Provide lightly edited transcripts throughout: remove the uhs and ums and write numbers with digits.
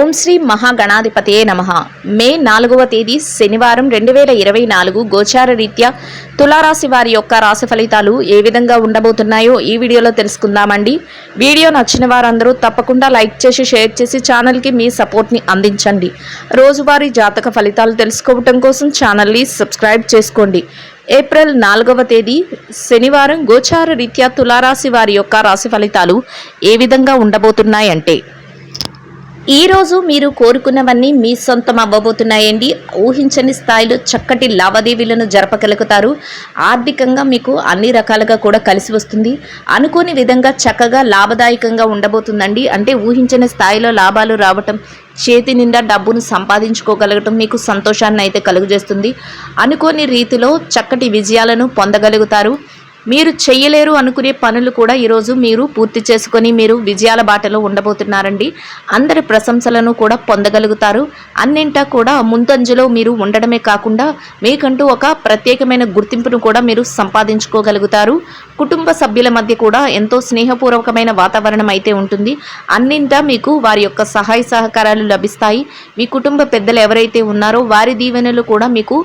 ఓం శ్రీ మహాగణాధిపతయే నమః. మే 4వ తేదీ శనివారం 2024 గోచార రీత్యా తులారాశి వారి యొక్క రాశి ఫలితాలు ఏ విధంగా ఉండబోతున్నాయో ఈ వీడియోలో తెలుసుకుందామండి. వీడియో నచ్చిన వారందరూ తప్పకుండా లైక్ చేసి షేర్ చేసి ఛానల్కి మీ సపోర్ట్ని అందించండి. రోజువారీ జాతక ఫలితాలు తెలుసుకోవటం కోసం ఛానల్ని సబ్స్క్రైబ్ చేసుకోండి. ఏప్రిల్ 4వ తేదీ శనివారం గోచార రీత్యా తులారాశి వారి యొక్క రాశి ఫలితాలు ఏ విధంగా ఉండబోతున్నాయంటే, ఈరోజు మీరు కోరుకున్నవన్నీ మీ సొంతం అవ్వబోతున్నాయండి. ఊహించని స్థాయిలో చక్కటి లావాదేవీలను జరపగలుగుతారు. ఆర్థికంగా మీకు అన్ని రకాలుగా కూడా కలిసి వస్తుంది. అనుకోని విధంగా చక్కగా లాభదాయకంగా ఉండబోతుందండి. అంటే ఊహించని స్థాయిలో లాభాలు రావటం, చేతి నిండా డబ్బును సంపాదించుకోగలగటం మీకు సంతోషాన్ని అయితే కలుగజేస్తుంది. అనుకోని రీతిలో చక్కటి విజయాలను పొందగలుగుతారు. మీరు చెయ్యలేరు అనుకునే పనులు కూడా ఈరోజు మీరు పూర్తి చేసుకొని మీరు విజయాల బాటలో ఉండబోతున్నారండి. అందరి ప్రశంసలను కూడా పొందగలుగుతారు. అన్నింటా కూడా ముందంజలో మీరు ఉండడమే కాకుండా మీకంటూ ఒక ప్రత్యేకమైన గుర్తింపును కూడా మీరు సంపాదించుకోగలుగుతారు. కుటుంబ సభ్యుల మధ్య కూడా ఎంతో స్నేహపూర్వకమైన వాతావరణం అయితే ఉంటుంది. అన్నింటా మీకు వారి యొక్క సహాయ సహకారాలు లభిస్తాయి. మీ కుటుంబ పెద్దలు ఎవరైతే ఉన్నారో వారి దీవెనలు కూడా మీకు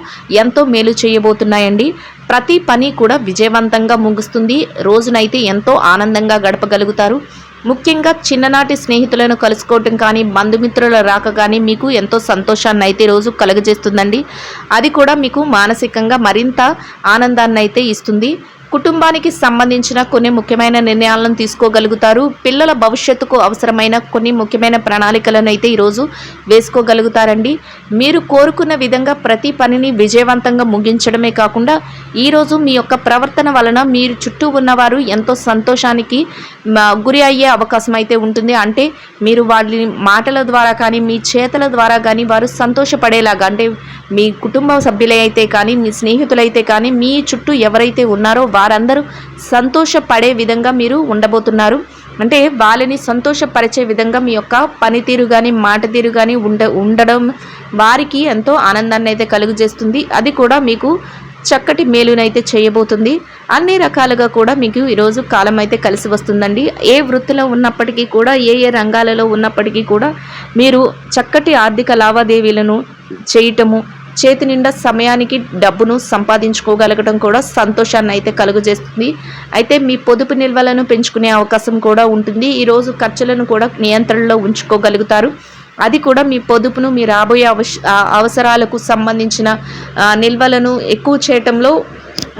ఎంతో మేలు చేయబోతున్నాయండి. ప్రతి పని కూడా విజయవంతంగా ముగుస్తుంది. రోజునైతే ఎంతో ఆనందంగా గడపగలుగుతారు. ముఖ్యంగా చిన్ననాటి స్నేహితులను కలుసుకోవటం కానీ, బంధుమిత్రుల రాక కానీ మీకు ఎంతో సంతోషాన్ని అయితే రోజు కలుగజేస్తుందండి. అది కూడా మీకు మానసికంగా మరింత ఆనందాన్ని అయితే ఇస్తుంది. కుటుంబానికి సంబంధించిన కొన్ని ముఖ్యమైన నిర్ణయాలను తీసుకోగలుగుతారు. పిల్లల భవిష్యత్తుకు అవసరమైన కొన్ని ముఖ్యమైన ప్రణాళికలను అయితే ఈరోజు వేసుకోగలుగుతారండి. మీరు కోరుకున్న విధంగా ప్రతి పనిని విజయవంతంగా ముగించడమే కాకుండా ఈరోజు మీ యొక్క ప్రవర్తన వలన మీరు చుట్టూ ఉన్నవారు ఎంతో సంతోషానికి గురి అయ్యే అవకాశం అయితే ఉంటుంది. అంటే మీరు వాళ్ళ మాటల ద్వారా కానీ, మీ చేతల ద్వారా కానీ వారు సంతోషపడేలాగా, అంటే మీ కుటుంబ సభ్యులైతే కానీ, మీ స్నేహితులైతే కానీ, మీ చుట్టూ ఎవరైతే ఉన్నారో వారందరూ సంతోషపడే విధంగా మీరు ఉండబోతున్నారు. అంటే వాళ్ళని సంతోషపరిచే విధంగా మీ యొక్క పనితీరు కానీ, మాట తీరు కానీ ఉండడం వారికి ఎంతో ఆనందాన్ని అయితే కలుగజేస్తుంది. అది కూడా మీకు చక్కటి మేలునైతే చేయబోతుంది. అన్ని రకాలుగా కూడా మీకు ఈరోజు కాలం అయితే కలిసి వస్తుందండి. ఏ వృత్తిలో ఉన్నప్పటికీ కూడా, ఏ రంగాలలో ఉన్నప్పటికీ కూడా మీరు చక్కటి ఆర్థిక లావాదేవీలను చేయటము, చేతి నిండా సమయానికి డబ్బును సంపాదించుకోగలగడం కూడా సంతోషాన్ని అయితే కలుగజేస్తుంది. అయితే మీ పొదుపు నిల్వలను పెంచుకునే అవకాశం కూడా ఉంటుంది. ఈరోజు ఖర్చులను కూడా నియంత్రణలో ఉంచుకోగలుగుతారు. అది కూడా మీ పొదుపును, మీ రాబోయే అవసరాలకు సంబంధించిన నిల్వలను ఎక్కువ చేయటంలో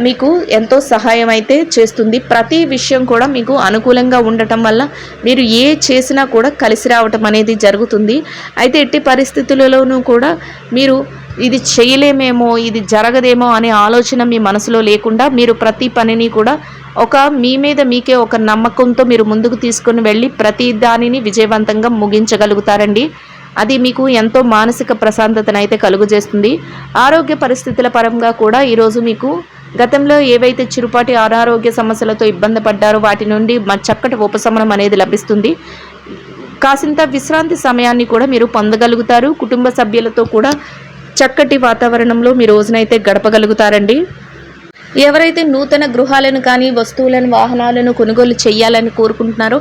మీకు ఎంతో సహాయం అయితే చేస్తుంది. ప్రతి విషయం కూడా మీకు అనుకూలంగా ఉండటం వల్ల మీరు ఏ చేసినా కూడా కలిసి రావటం అనేది జరుగుతుంది. అయితే ఎట్టి పరిస్థితులలోనూ కూడా మీరు ఇది చేయలేమేమో, ఇది జరగదేమో అనే ఆలోచన మీ మనసులో లేకుండా మీరు ప్రతి పనిని కూడా మీ మీద మీకే ఒక నమ్మకంతో మీరు ముందుకు తీసుకొని వెళ్ళి ప్రతి దానిని విజయవంతంగా ముగించగలుగుతారండి. అది మీకు ఎంతో మానసిక ప్రశాంతతను అయితే కలుగజేస్తుంది. ఆరోగ్య పరిస్థితుల పరంగా కూడా ఈరోజు మీకు గతంలో ఏవైతే చిరుపాటి అనారోగ్య సమస్యలతో ఇబ్బంది పడ్డారో వాటి నుండి చక్కటి ఉపశమనం అనేది లభిస్తుంది. కాసింత విశ్రాంతి సమయాన్ని కూడా మీరు పొందగలుగుతారు. కుటుంబ సభ్యులతో కూడా చక్కటి వాతావరణంలో మీ రోజునైతే గడపగలుగుతారండి. ఎవరైతే నూతన గృహాలను కానీ, వస్తువులను, వాహనాలను కొనుగోలు చేయాలని కోరుకుంటున్నారో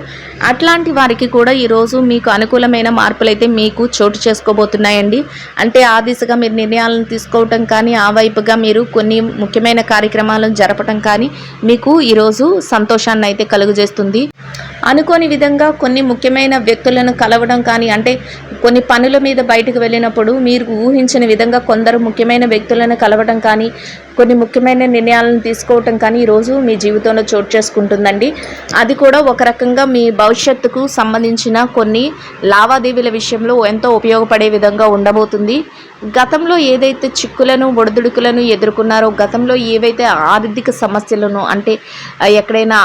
అట్లాంటి వారికి కూడా ఈరోజు మీకు అనుకూలమైన మార్పులైతే మీకు చోటు చేసుకోబోతున్నాయండి. అంటే ఆ దిశగా మీరు నిర్ణయాలను తీసుకోవటం కానీ, ఆ వైపుగా మీరు కొన్ని ముఖ్యమైన కార్యక్రమాలను జరపటం కానీ మీకు ఈరోజు సంతోషాన్ని అయితే కలుగజేస్తుంది. అనుకోని విధంగా కొన్ని ముఖ్యమైన వ్యక్తులను కలవడం కానీ, అంటే కొన్ని పనుల మీద బయటకు వెళ్ళినప్పుడు మీరు ఊహించిన విధంగా కొందరు ముఖ్యమైన వ్యక్తులను కలవడం కానీ, కొన్ని ముఖ్యమైన నిర్ణయాలను తీసుకోవటం కానీ ఈరోజు మీ జీవితంలో చోటు చేసుకుంటుందండి. అది కూడా ఒక రకంగా మీ భవిష్యత్తుకు సంబంధించిన కొన్ని లావాదేవీల విషయంలో ఎంతో ఉపయోగపడే విధంగా ఉండబోతుంది. గతంలో ఏదైతే చిక్కులను, ఒడిదుడుకులను ఎదుర్కొన్నారో, గతంలో ఏవైతే ఆర్థిక సమస్యలను, అంటే ఎక్కడైనా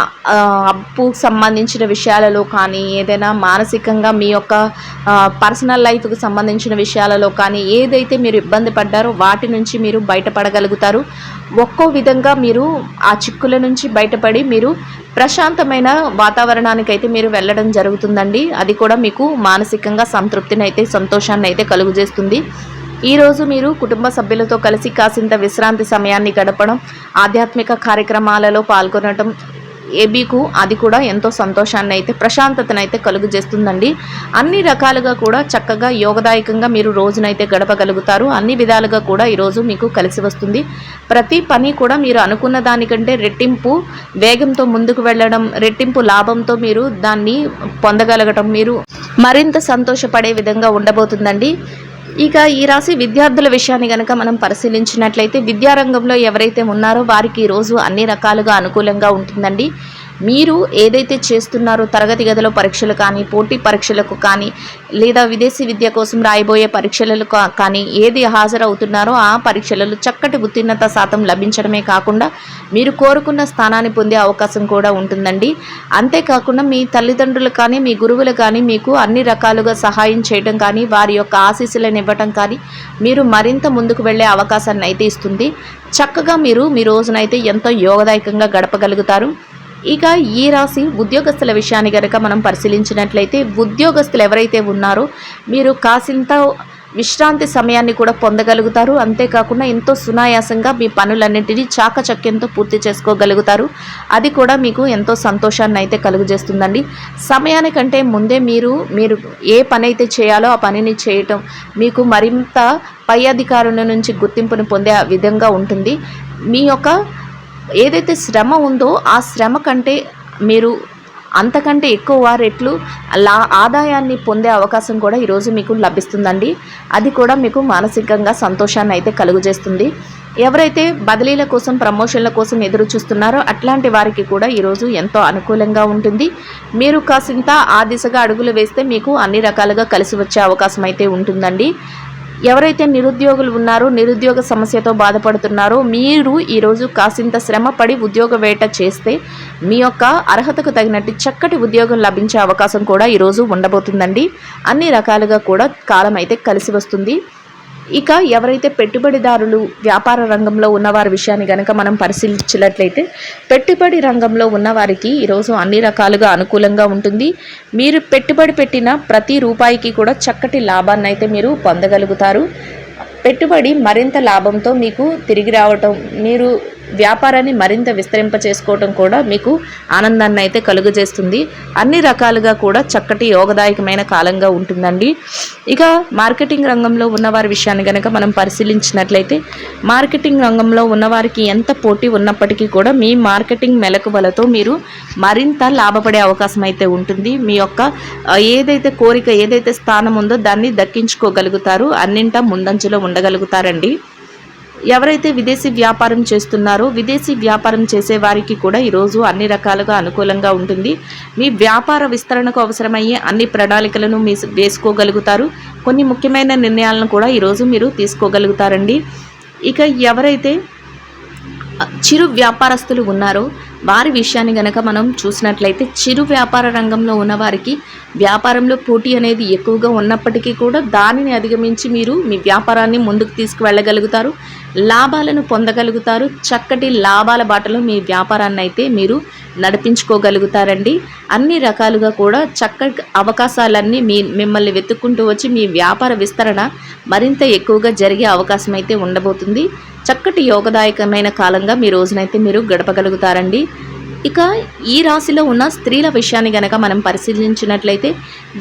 అప్పు సంబంధించిన విషయాలలో కానీ, ఏదైనా మానసికంగా మీ యొక్క పర్సనల్ లైఫ్కి సంబంధించిన విషయాలలో కానీ ఏదైతే మీరు ఇబ్బంది పడ్డారో వాటి నుంచి మీరు బయటపడగలుగుతారు. ఒక్కో విధంగా మీరు ఆ చిక్కుల నుంచి బయటపడి మీరు ప్రశాంతమైన వాతావరణానికి అయితే మీరు వెళ్ళడం జరుగుతుందండి. అది కూడా మీకు మానసికంగా సంతృప్తిని అయితే, సంతోషాన్ని అయితే కలుగజేస్తుంది. ఈరోజు మీరు కుటుంబ సభ్యులతో కలిసి కాసింత విశ్రాంతి సమయాన్ని గడపడం, ఆధ్యాత్మిక కార్యక్రమాలలో పాల్గొనడం, ఏబీకు అది కూడా ఎంతో సంతోషాన్ని అయితే ప్రశాంతతను అయితే కలుగు చేస్తుందండి. అన్ని రకాలుగా కూడా చక్కగా యోగదాయకంగా మీరు రోజునైతే గడపగలుగుతారు. అన్ని విధాలుగా కూడా ఈరోజు మీకు కలిసి వస్తుంది. ప్రతి పని కూడా మీరు అనుకున్న దానికంటే రెట్టింపు వేగంతో ముందుకు వెళ్ళడం, రెట్టింపు లాభంతో మీరు దాన్ని పొందగలగటం, మీరు మరింత సంతోషపడే విధంగా ఉండబోతుందండి. ఇక ఈ రాశి విద్యార్థుల విషయాన్ని గనక మనం పరిశీలించినట్లయితే విద్యారంగంలో ఎవరైతే ఉన్నారో వారికి ఈరోజు అన్ని రకాలుగా అనుకూలంగా ఉంటుందండి. మీరు ఏదైతే చేస్తున్నారో తరగతి గదిలో పరీక్షలు కానీ, పోటీ పరీక్షలకు కానీ, లేదా విదేశీ విద్య కోసం రాయబోయే పరీక్షలకు కానీ ఏది హాజరవుతున్నారో ఆ పరీక్షలలో చక్కటి ఉత్తీర్ణత శాతం లభించడమే కాకుండా మీరు కోరుకున్న స్థానాన్ని పొందే అవకాశం కూడా ఉంటుందండి. అంతేకాకుండా మీ తల్లిదండ్రులు కానీ, మీ గురువులు కానీ మీకు అన్ని రకాలుగా సహాయం చేయడం కానీ, వారి యొక్క ఆశీస్సులను ఇవ్వటం కానీ మీరు మరింత ముందుకు వెళ్ళే అవకాశాన్ని అయితే ఇస్తుంది. చక్కగా మీరు మీ రోజునైతే ఎంతో యోగదాయకంగా గడపగలుగుతారు. ఇక ఈ రాశి ఉద్యోగస్తుల విషయాన్ని కనుక మనం పరిశీలించినట్లయితే ఉద్యోగస్తులు ఎవరైతే ఉన్నారో మీరు కాసింత విశ్రాంతి సమయాన్ని కూడా పొందగలుగుతారు. అంతేకాకుండా ఎంతో సునాయాసంగా మీ పనులన్నింటినీ చాకచక్యంతో పూర్తి చేసుకోగలుగుతారు. అది కూడా మీకు ఎంతో సంతోషాన్ని అయితే కలుగజేస్తుందండి. సమయానికంటే ముందే మీరు ఏ పని అయితే చేయాలో ఆ పనిని చేయటం మీకు మరింత పై అధికారుల నుంచి గుర్తింపును పొందే విధంగా ఉంటుంది. మీ యొక్క ఏదైతే శ్రమ ఉందో ఆ శ్రమ కంటే మీరు అంతకంటే ఎక్కువ రెట్లు ఆదాయాన్ని పొందే అవకాశం కూడా ఈరోజు మీకు లభిస్తుందండి. అది కూడా మీకు మానసికంగా సంతోషాన్ని అయితే కలుగజేస్తుంది. ఎవరైతే బదిలీల కోసం, ప్రమోషన్ల కోసం ఎదురు చూస్తున్నారో అట్లాంటి వారికి కూడా ఈరోజు ఎంతో అనుకూలంగా ఉంటుంది. మీరు కాసింత ఆ దిశగా అడుగులు వేస్తే మీకు అన్ని రకాలుగా కలిసి వచ్చే అవకాశం అయితే ఉంటుందండి. ఎవరైతే నిరుద్యోగులు ఉన్నారో, నిరుద్యోగ సమస్యతో బాధపడుతున్నారో మీరు ఈరోజు కాసింత శ్రమపడి ఉద్యోగ వేట చేస్తే మీ యొక్క అర్హతకు తగినట్టు చక్కటి ఉద్యోగం లభించే అవకాశం కూడా ఈరోజు ఉండబోతుందండి. అన్ని రకాలుగా కూడా కాలం అయితే కలిసి వస్తుంది. ఇక ఎవరైతే పెట్టుబడిదారులు, వ్యాపార రంగంలో ఉన్నవారి విషయాన్ని కనుక మనం పరిశీలించినట్లయితే పెట్టుబడి రంగంలో ఉన్నవారికి ఈరోజు అన్ని రకాలుగా అనుకూలంగా ఉంటుంది. మీరు పెట్టుబడి పెట్టిన ప్రతి రూపాయికి కూడా చక్కటి లాభాన్ని అయితే మీరు పొందగలుగుతారు. పెట్టుబడి మరింత లాభంతో మీకు తిరిగి రావటం, మీరు వ్యాపారాన్ని మరింత విస్తరింప చేసుకోవటం కూడా మీకు ఆనందాన్ని అయితే కలుగజేస్తుంది. అన్ని రకాలుగా కూడా చక్కటి యోగదాయకమైన కాలంగా ఉంటుందండి. ఇక మార్కెటింగ్ రంగంలో ఉన్నవారి విషయాన్ని కనుక మనం పరిశీలించినట్లయితే మార్కెటింగ్ రంగంలో ఉన్నవారికి ఎంత పోటీ ఉన్నప్పటికీ కూడా మీ మార్కెటింగ్ మెలకువలతో మీరు మరింత లాభపడే అవకాశం అయితే ఉంటుంది. మీ యొక్క ఏదైతే కోరిక, ఏదైతే స్థానం ఉందో దాన్ని దక్కించుకోగలుగుతారు. అన్నింటా ముందంజలో ఉండగలుగుతారండి. ఎవరైతే విదేశీ వ్యాపారం చేస్తున్నారో విదేశీ వ్యాపారం చేసే వారికి కూడా ఈరోజు అన్ని రకాలుగా అనుకూలంగా ఉంటుంది. మీ వ్యాపార విస్తరణకు అవసరమయ్యే అన్ని ప్రణాళికలను మీరు వేసుకోగలుగుతారు. కొన్ని ముఖ్యమైన నిర్ణయాలను కూడా ఈరోజు మీరు తీసుకోగలుగుతారండి. ఇక ఎవరైతే చిరు వ్యాపారస్తులు ఉన్నారో వారి విషయాన్ని గనక మనం చూసినట్లయితే చిరు వ్యాపార రంగంలో ఉన్నవారికి వ్యాపారంలో పోటీ అనేది ఎక్కువగా ఉన్నప్పటికీ కూడా దానిని అధిగమించి మీరు మీ వ్యాపారాన్ని ముందుకు తీసుకువెళ్ళగలుగుతారు, లాభాలను పొందగలుగుతారు. చక్కటి లాభాల బాటలో మీ వ్యాపారాన్ని అయితే మీరు నడిపించుకోగలుగుతారండి. అన్ని రకాలుగా కూడా చక్కటి అవకాశాలన్నీ మిమ్మల్ని వెతుక్కుంటూ వచ్చి మీ వ్యాపార విస్తరణ మరింత ఎక్కువగా జరిగే అవకాశం అయితే ఉండబోతుంది. చక్కటి యోగదాయకమైన కాలంగా మీ రోజునైతే మీరు గడపగలుగుతారండి. ఇక ఈ రాశిలో ఉన్న స్త్రీల విషయాన్ని గనక మనం పరిశీలించినట్లయితే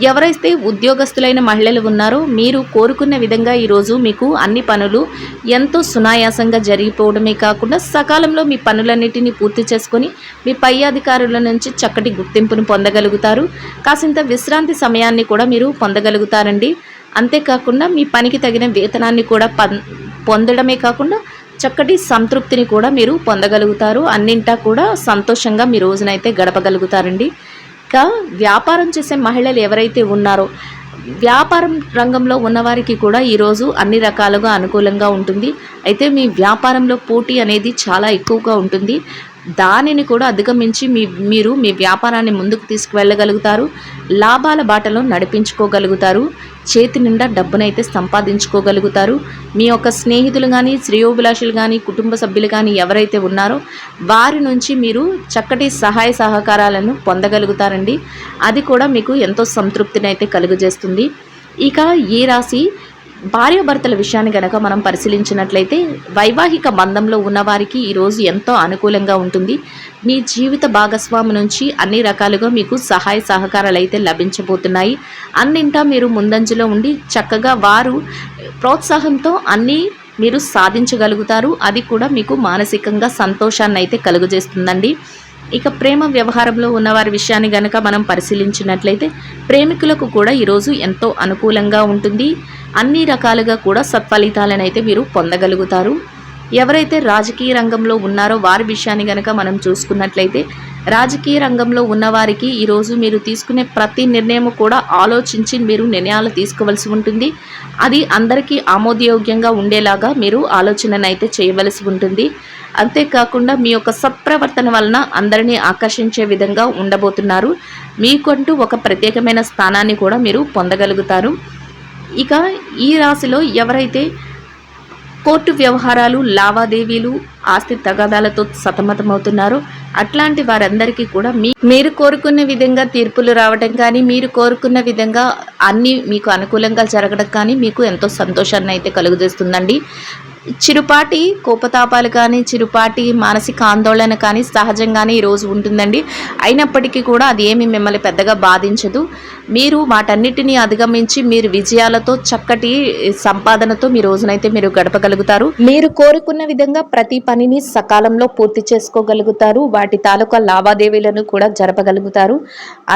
ఎవరైతే ఉద్యోగస్తులైన మహిళలు ఉన్నారో మీరు కోరుకున్న విధంగా ఈరోజు మీకు అన్ని పనులు ఎంతో సునాయాసంగా జరిగిపోవడమే కాకుండా సకాలంలో మీ పనులన్నిటినీ పూర్తి చేసుకొని మీ పై అధికారుల నుంచి చక్కటి గుర్తింపును పొందగలుగుతారు. కాసింత విశ్రాంతి సమయాన్ని కూడా మీరు పొందగలుగుతారండి. అంతేకాకుండా మీ పనికి తగిన వేతనాన్ని కూడా పొందడమే కాకుండా చక్కటి సంతృప్తిని కూడా మీరు పొందగలుగుతారు. అన్నింటా కూడా సంతోషంగా మీ రోజునైతే గడపగలుగుతారండి. ఇక వ్యాపారం చేసే మహిళలు ఎవరైతే ఉన్నారో వ్యాపారం రంగంలో ఉన్నవారికి కూడా ఈరోజు అన్ని రకాలుగా అనుకూలంగా ఉంటుంది. అయితే మీ వ్యాపారంలో పోటీ అనేది చాలా ఎక్కువగా ఉంటుంది. దానిని కూడా అధిగమించి మీరు మీ వ్యాపారాన్ని ముందుకు తీసుకువెళ్ళగలుగుతారు. లాభాల బాటలో నడిపించుకోగలుగుతారు. చేతి నిండా డబ్బునైతే సంపాదించుకోగలుగుతారు. మీ యొక్క స్నేహితులు కానీ, శ్రేయోభిలాషులు కానీ, కుటుంబ సభ్యులు కానీ ఎవరైతే ఉన్నారో వారి నుంచి మీరు చక్కటి సహాయ సహకారాలను పొందగలుగుతారండి. అది కూడా మీకు ఎంతో సంతృప్తిని అయితే కలుగజేస్తుంది. ఇక ఈ రాశి భార్యాభర్తల విషయాన్ని గనక మనం పరిశీలించినట్లయితే వైవాహిక బంధంలో ఉన్నవారికి ఈరోజు ఎంతో అనుకూలంగా ఉంటుంది. మీ జీవిత భాగస్వామి నుంచి అన్ని రకాలుగా మీకు సహాయ సహకారాలు అయితే లభించబోతున్నాయి. అన్నింటా మీరు ముందంజలో ఉండి చక్కగా వారు ప్రోత్సాహంతో అన్నీ మీరు సాధించగలుగుతారు. అది కూడా మీకు మానసికంగా సంతోషాన్ని అయితే కలుగజేస్తుందండి. ఇక ప్రేమ వ్యవహారంలో ఉన్నవారి విషయాన్ని గనక మనం పరిశీలించినట్లయితే ప్రేమికులకు కూడా ఈరోజు ఎంతో అనుకూలంగా ఉంటుంది. అన్ని రకాలుగా కూడా సత్ఫలితాలను అయితే మీరు పొందగలుగుతారు. ఎవరైతే రాజకీయ రంగంలో ఉన్నారో వారి విషయాన్ని గనక మనం చూసుకున్నట్లయితే రాజకీయ రంగంలో ఉన్నవారికి ఈరోజు మీరు తీసుకునే ప్రతి నిర్ణయం కూడా ఆలోచించి మీరు నిర్ణయాలు తీసుకోవాల్సి ఉంటుంది. అది అందరికీ ఆమోదయోగ్యంగా ఉండేలాగా మీరు ఆలోచనను అయితే చేయవలసి ఉంటుంది. అంతేకాకుండా మీ యొక్క సత్ప్రవర్తన వలన అందరినీ ఆకర్షించే విధంగా ఉండబోతున్నారు. మీకంటూ ఒక ప్రత్యేకమైన స్థానాన్ని కూడా మీరు పొందగలుగుతారు. ఇక ఈ రాశిలో ఎవరైతే కోర్టు వ్యవహారాలు, లావాదేవీలు, ఆస్తి తగాదాలతో సతమతమవుతున్నారో అట్లాంటి వారందరికీ కూడా మీరు కోరుకున్న విధంగా తీర్పులు రావడం కానీ, మీరు కోరుకున్న విధంగా అన్నీ మీకు అనుకూలంగా జరగడం కానీ మీకు ఎంతో సంతోషాన్ని అయితే కలుగజేస్తుందండి. చిరుపాటి కోపతాపాలు కానీ, చిరుపాటి మానసిక ఆందోళన కానీ సహజంగానే ఈరోజు ఉంటుందండి. అయినప్పటికీ కూడా అది ఏమి మిమ్మల్ని పెద్దగా బాధించదు. మీరు వాటన్నిటినీ అధిగమించి మీరు విజయాలతో చక్కటి సంపాదనతో మీ రోజునైతే మీరు గడపగలుగుతారు. మీరు కోరుకున్న విధంగా ప్రతి పనిని సకాలంలో పూర్తి చేసుకోగలుగుతారు. వాటి తాలూకా లావాదేవీలను కూడా జరపగలుగుతారు.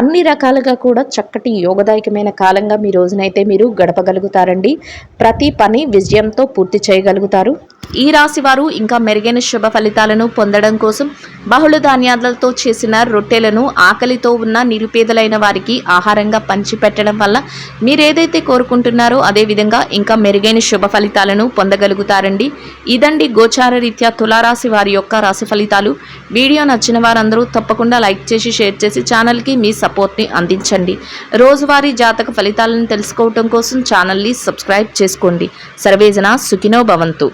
అన్ని రకాలుగా కూడా చక్కటి యోగదాయకమైన కాలంగా మీ రోజునైతే మీరు గడపగలుగుతారండి. ప్రతి పని విజయంతో పూర్తి చేయగలుగుతారు. ఈ రాశి వారు ఇంకా మెరుగైన శుభ ఫలితాలను పొందడం కోసం బహుళ ధాన్యాలతో చేసిన రొట్టెలను ఆకలితో ఉన్న నిరుపేదలైన వారికి ఆహారంగా పంచిపెట్టడం వల్ల మీరు ఏదైతే కోరుకుంటున్నారో అదే విధంగా ఇంకా మెరుగైన శుభ ఫలితాలను పొందగలుగుతారండి. ఇదండి గోచార రీత్యా తులారాశి వారి యొక్క రాశి ఫలితాలు. వీడియో నచ్చిన వారందరూ తప్పకుండా లైక్ చేసి షేర్ చేసి ఛానల్కి మీ సపోర్ట్ని అందించండి. రోజువారీ జాతక ఫలితాలను తెలుసుకోవడం కోసం ఛానల్ని సబ్స్క్రైబ్ చేసుకోండి. సర్వేజన సుఖినో భవంతు.